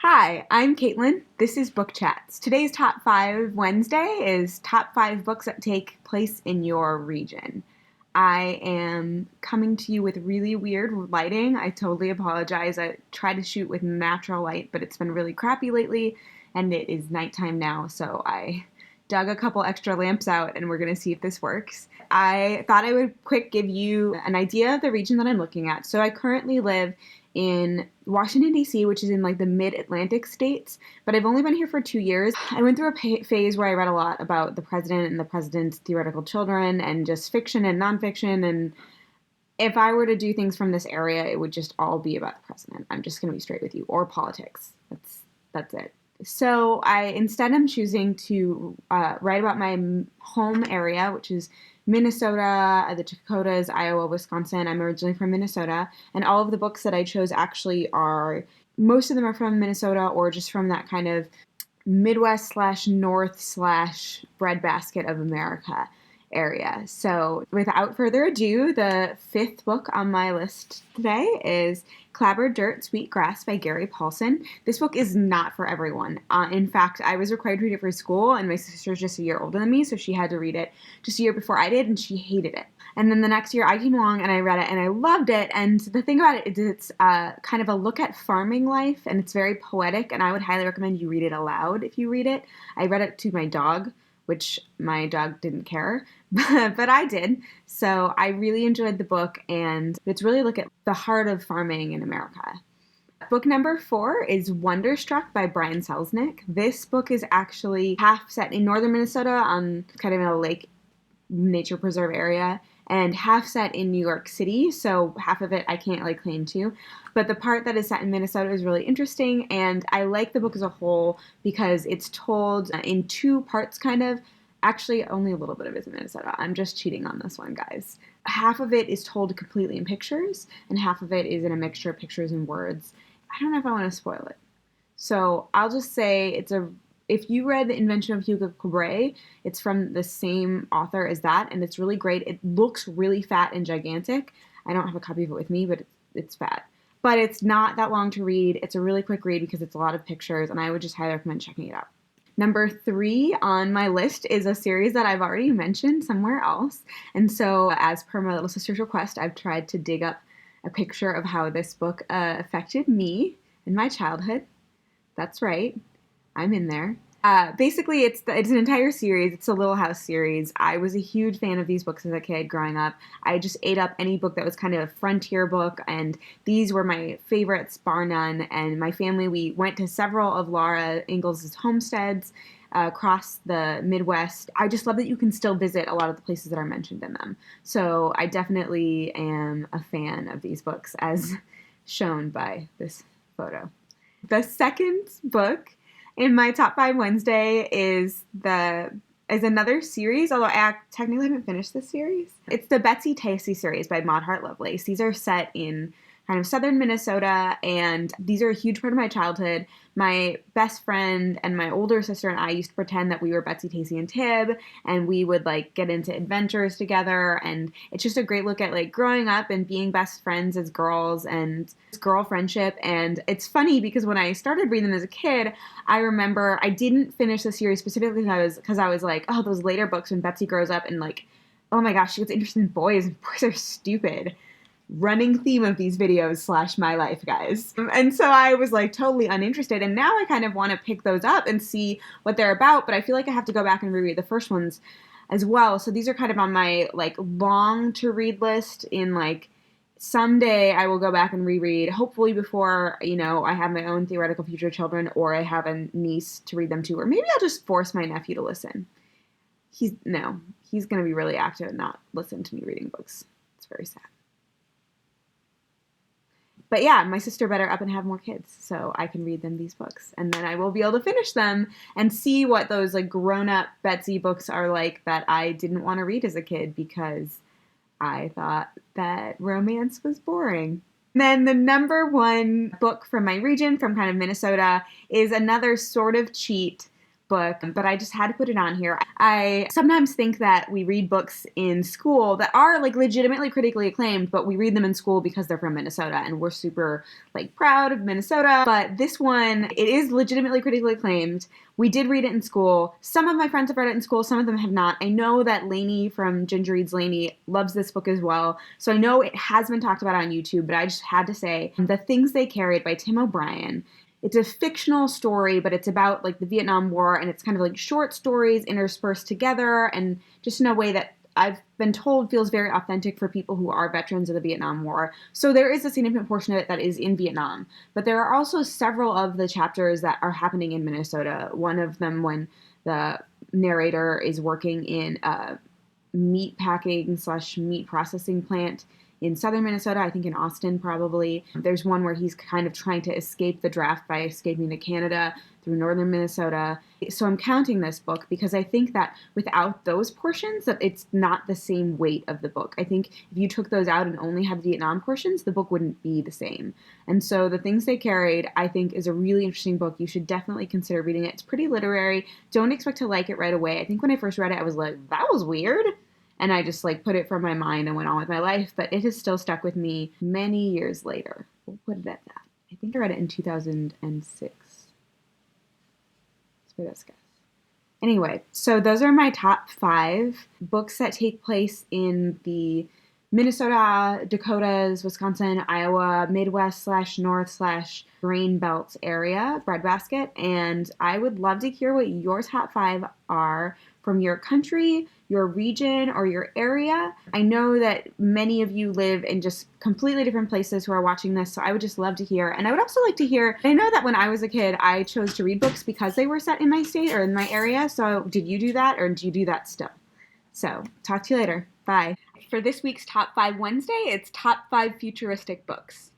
Hi, I'm Caitlin. This is Book Chats. Today's Top 5 Wednesday is Top 5 Books that take place in your region. I am coming to you with really weird lighting. I totally apologize. I try to shoot with natural light, but it's been really crappy lately, and it is nighttime now, so I dug a couple extra lamps out, and we're going to see if this works. I thought I would quick give you an idea of the region that I'm looking at. So I currently live in Washington, D.C., which is in like the mid-Atlantic states, but I've only been here for 2 years. I went through a phase where I read a lot about the president and the president's theoretical children and just fiction and nonfiction. And if I were to do things from this area, it would just all be about the president. I'm just going to be straight with you, or politics. That's it. So I instead am choosing to write about my home area, which is Minnesota, the Dakotas, Iowa, Wisconsin. I'm originally from Minnesota, and all of the books that I chose actually are, most of them are from Minnesota or just from that kind of Midwest slash North slash breadbasket of America area. So without further ado, the fifth book on my list today is Clabbered Dirt, Sweet Grass by Gary Paulson. This book is not for everyone. In fact, I was required to read it for school, and my sister's just a year older than me, so she had to read it just a year before I did, and she hated it. And then the next year I came along and I read it and I loved it. And the thing about it is it's kind of a look at farming life, and it's very poetic, and I would highly recommend you read it aloud if you read it. I read it to my dog, which my dog didn't care, but I did. So I really enjoyed the book, and it's really a look at the heart of farming in America. Book number 4 is Wonderstruck by Brian Selznick. This book is actually half set in northern Minnesota on kind of in a lake nature preserve area, and half set in New York City, so half of it I can't claim to. But the part that is set in Minnesota is really interesting, and I like the book as a whole because it's told in two parts, kind of. Actually, only a little bit of it is in Minnesota. I'm just cheating on this one, guys. Half of it is told completely in pictures, and half of it is in a mixture of pictures and words. I don't know if I want to spoil it. So I'll just say if you read The Invention of Hugo Cabret, it's from the same author as that, and it's really great. It looks really fat and gigantic. I don't have a copy of it with me, but it's fat. But it's not that long to read. It's a really quick read because it's a lot of pictures, and I would just highly recommend checking it out. Number 3 on my list is a series that I've already mentioned somewhere else. And so, as per my little sister's request, I've tried to dig up a picture of how this book affected me in my childhood. That's right. I'm in there. Basically, it's an entire series. It's a Little House series. I was a huge fan of these books as a kid growing up. I just ate up any book that was kind of a frontier book, and these were my favorites, bar none. And my family, we went to several of Laura Ingalls' homesteads across the Midwest. I just love that you can still visit a lot of the places that are mentioned in them. So I definitely am a fan of these books, as shown by this photo. The second book in my Top 5 Wednesday is another series, although I technically haven't finished this series. It's the Betsy Tacy series by Maud Hart Lovelace. These are set in kind of southern Minnesota, and these are a huge part of my childhood. My best friend and my older sister and I used to pretend that we were Betsy, Tacy, and Tib, and we would get into adventures together, and it's just a great look at growing up and being best friends as girls and girl friendship. And it's funny because when I started reading them as a kid, I remember I didn't finish the series specifically because I was like, oh, those later books when Betsy grows up and oh my gosh, she gets interested in boys, and boys are stupid. Running theme of these videos / my life, guys. And so I was totally uninterested, and now I kind of want to pick those up and see what they're about, but I feel like I have to go back and reread the first ones as well. So these are kind of on my long to read list. In someday I will go back and reread, hopefully before I have my own theoretical future children, or I have a niece to read them to, or maybe I'll just force my nephew to listen. He's gonna be really active and not listen to me reading books. It's very sad. But yeah, my sister better up and have more kids so I can read them these books. And then I will be able to finish them and see what those grown-up Betsy books are that I didn't want to read as a kid because I thought that romance was boring. And then the number 1 book from my region, from kind of Minnesota, is another sort of cheat book, but I just had to put it on here. I sometimes think that we read books in school that are like legitimately critically acclaimed, but we read them in school because they're from Minnesota and we're super like proud of Minnesota. But this one, it is legitimately critically acclaimed. We did read it in school. Some of my friends have read it in school, some of them have not. I know that Lainey from Ginger Reads Lainey loves this book as well. So I know it has been talked about on YouTube, but I just had to say The Things They Carried by Tim O'Brien. It's a fictional story, but it's about like the Vietnam War, and it's kind of like short stories interspersed together and just in a way that I've been told feels very authentic for people who are veterans of the Vietnam War. So there is a significant portion of it that is in Vietnam, but there are also several of the chapters that are happening in Minnesota. One of them when the narrator is working in a meat packing / meat processing plant in southern Minnesota, I think in Austin probably. There's one where he's kind of trying to escape the draft by escaping to Canada through northern Minnesota. So I'm counting this book because I think that without those portions, that it's not the same weight of the book. I think if you took those out and only had the Vietnam portions, the book wouldn't be the same. And so The Things They Carried, I think, is a really interesting book. You should definitely consider reading it. It's pretty literary. Don't expect to like it right away. I think when I first read it, I was like, that was weird. And I just like put it from my mind and went on with my life, but it has still stuck with me many years later. We'll put it at that. I think I read it in 2006. That's my best guess. Anyway, so those are my top 5 books that take place in the Minnesota, Dakotas, Wisconsin, Iowa, Midwest / North / Grain Belt area, breadbasket. And I would love to hear what your top 5 are from your country, your region, or your area. I know that many of you live in just completely different places who are watching this, so I would just love to hear. And I would also like to hear, I know that when I was a kid, I chose to read books because they were set in my state or in my area. So did you do that, or do you do that still? So talk to you later. Bye. For this week's Top 5 Wednesday, it's Top 5 Futuristic Books.